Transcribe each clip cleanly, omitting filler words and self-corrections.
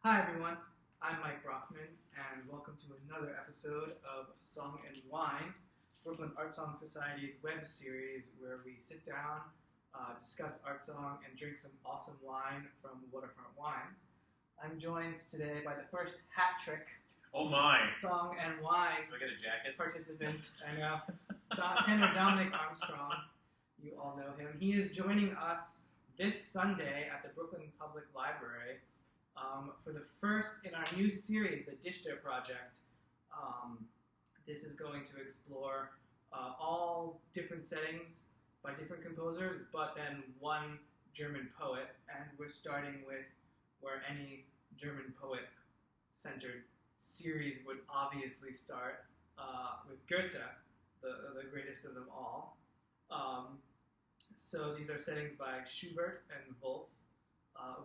Hi everyone, I'm Mike Brofman, and welcome to another episode of Song and Wine, Brooklyn Art Song Society's web series where we sit down, discuss art song, and drink some awesome wine from Waterfront Wines. I'm joined today by the first hat trick Oh my! Song and Wine Do I get a jacket? participant. I know, tenor Dominic Armstrong. You all know him. He is joining us this Sunday at the Brooklyn Public Library for the first in our new series, the Dichter project. This is going to explore all different settings by different composers, but then one German poet, and we're starting with where any German poet-centered series would obviously start, with Goethe, the greatest of them all. So these are settings by Schubert and Wolf,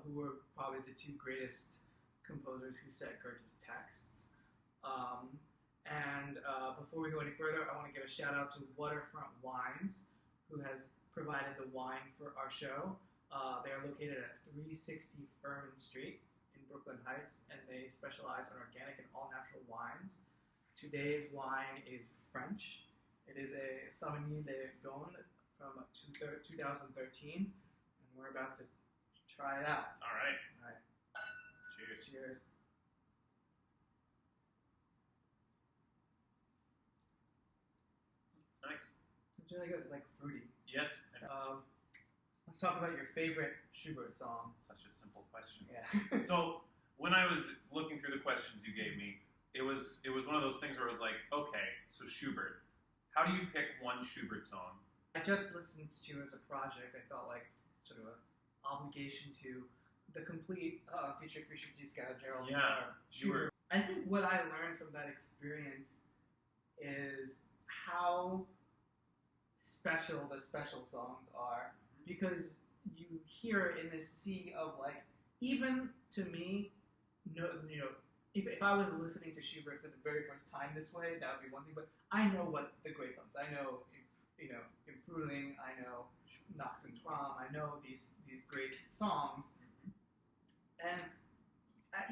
who were probably the two greatest composers who set Goethe's texts. Before we go any further, I want to give a shout out to Waterfront Wines, who has provided the wine for our show. They are located at 360 Furman Street in Brooklyn Heights, and they specialize in organic and all-natural wines. Today's wine is French. It is a Sauvignon de Gaulle from 2013, and we're about to try it out. All right. Cheers. Cheers. It's nice. It's really good. It's like fruity. Yes. Let's talk about your favorite Schubert song. Such a simple question. Yeah. So when I was looking through the questions you gave me, it was one of those things where I was like, okay, so Schubert. How do you pick one Schubert song? I just listened to as a project. I felt like sort of an obligation to the complete Dichter, fischer-dieskau, Gerald. Yeah, Schubert. I think what I learned from that experience is how special the special songs are, because you hear in this sea of, like, even to me, if I was listening to Schubert for the very first time this way, that would be one thing. But I know what the great songs. I know, Im Frühling. I know Nacht und Traum. I know these great songs, and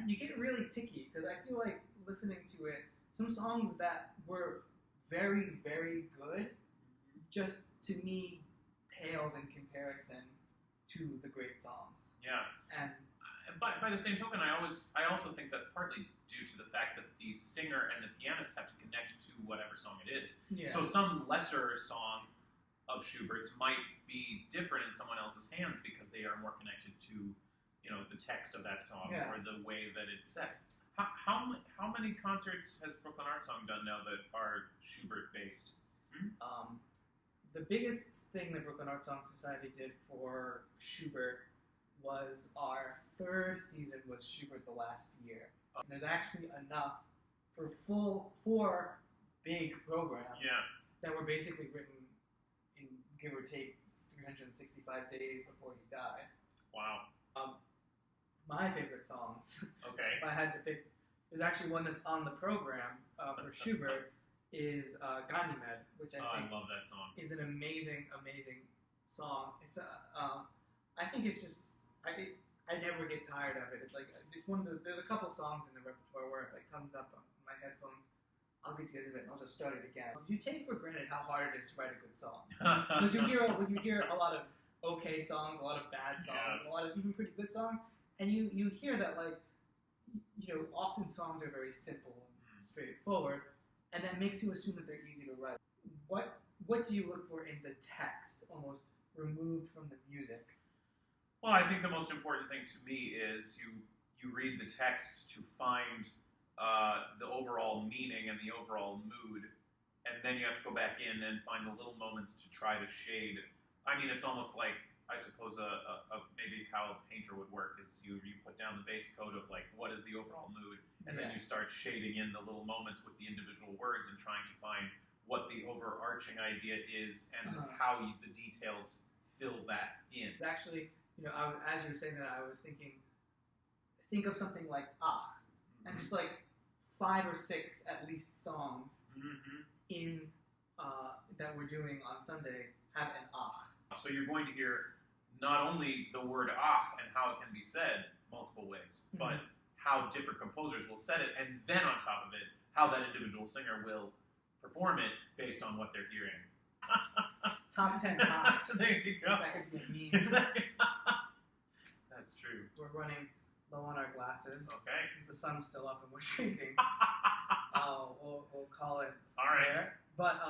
you get really picky because I feel like listening to it, some songs that were very, very good, just to me paled in comparison to the great songs. Yeah. And by the same token, I also think that's partly due to the fact that the singer and the pianist have to connect to whatever song it is. yeah. So some lesser song of Schubert's might be different in someone else's hands because they are more connected to, the text of that song or the way that it's set. How many concerts has Brooklyn Art Song done now that are Schubert based? The biggest thing that Brooklyn Art Song Society did for Schubert was our third season was Schubert the last year. And there's actually enough for four big programs that were basically written in, give or take, 365 days before he died. Wow. My favorite song, Okay. if I had to pick, there's actually one that's on the program for Schubert, is Ganymed, which I think love that song. is an amazing, amazing song. It's I think it's just, I never get tired of it. It's like, there's a couple songs in the repertoire where if it comes up on my headphones, I'll get to the end of it and I'll just start it again. You take for granted how hard it is to write a good song. Because you hear a lot of okay songs, a lot of bad songs, a lot of even pretty good songs, and you hear that, like, often songs are very simple and straightforward, and that makes you assume that they're easy to write. What do you look for in the text, almost removed from the music? Well, I think the most important thing to me is you read the text to find the overall meaning and the overall mood, and then you have to go back in and find the little moments to try to shade. I mean, it's almost like, I suppose, maybe how a painter would work is you put down the base coat of, like, what is the overall mood, and then you start shading in the little moments with the individual words and trying to find what the overarching idea is and how the details fill that in. It's actually, as you were saying that, I was thinking, think of something like and just like 5 or 6 at least songs in that we're doing on Sunday have an So you're going to hear not only the word and how it can be said multiple ways, but how different composers will set it, and then on top of it, how that individual singer will perform it based on what they're hearing. Top 10 hots. There you go. That could get mean. That's true. We're running low on our glasses. Okay. Because the sun's still up and we're drinking. We'll call it All right. there. But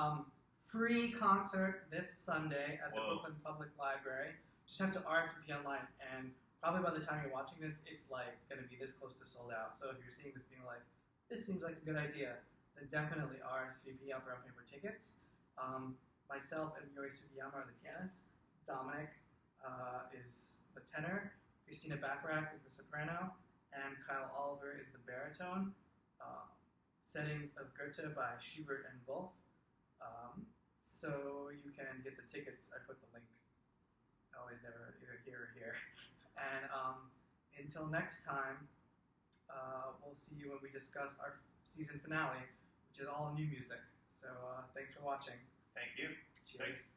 free concert this Sunday at the Whoa. Brooklyn Public Library. Just have to RSVP online, and probably by the time you're watching this, it's like going to be this close to sold out. So if you're seeing this being like, this seems like a good idea, then definitely RSVP on brown paper tickets. Myself and Yuri Sugiyama are the pianists. Dominic is the tenor. Christina Bacharach is the soprano. And Kyle Oliver is the baritone. Settings of Goethe by Schubert and Wolf. So you can get the tickets. I put the link. Always never either here or here. And until next time, we'll see you when we discuss our season finale, which is all new music. So thanks for watching. Thank you. Cheers. Thanks.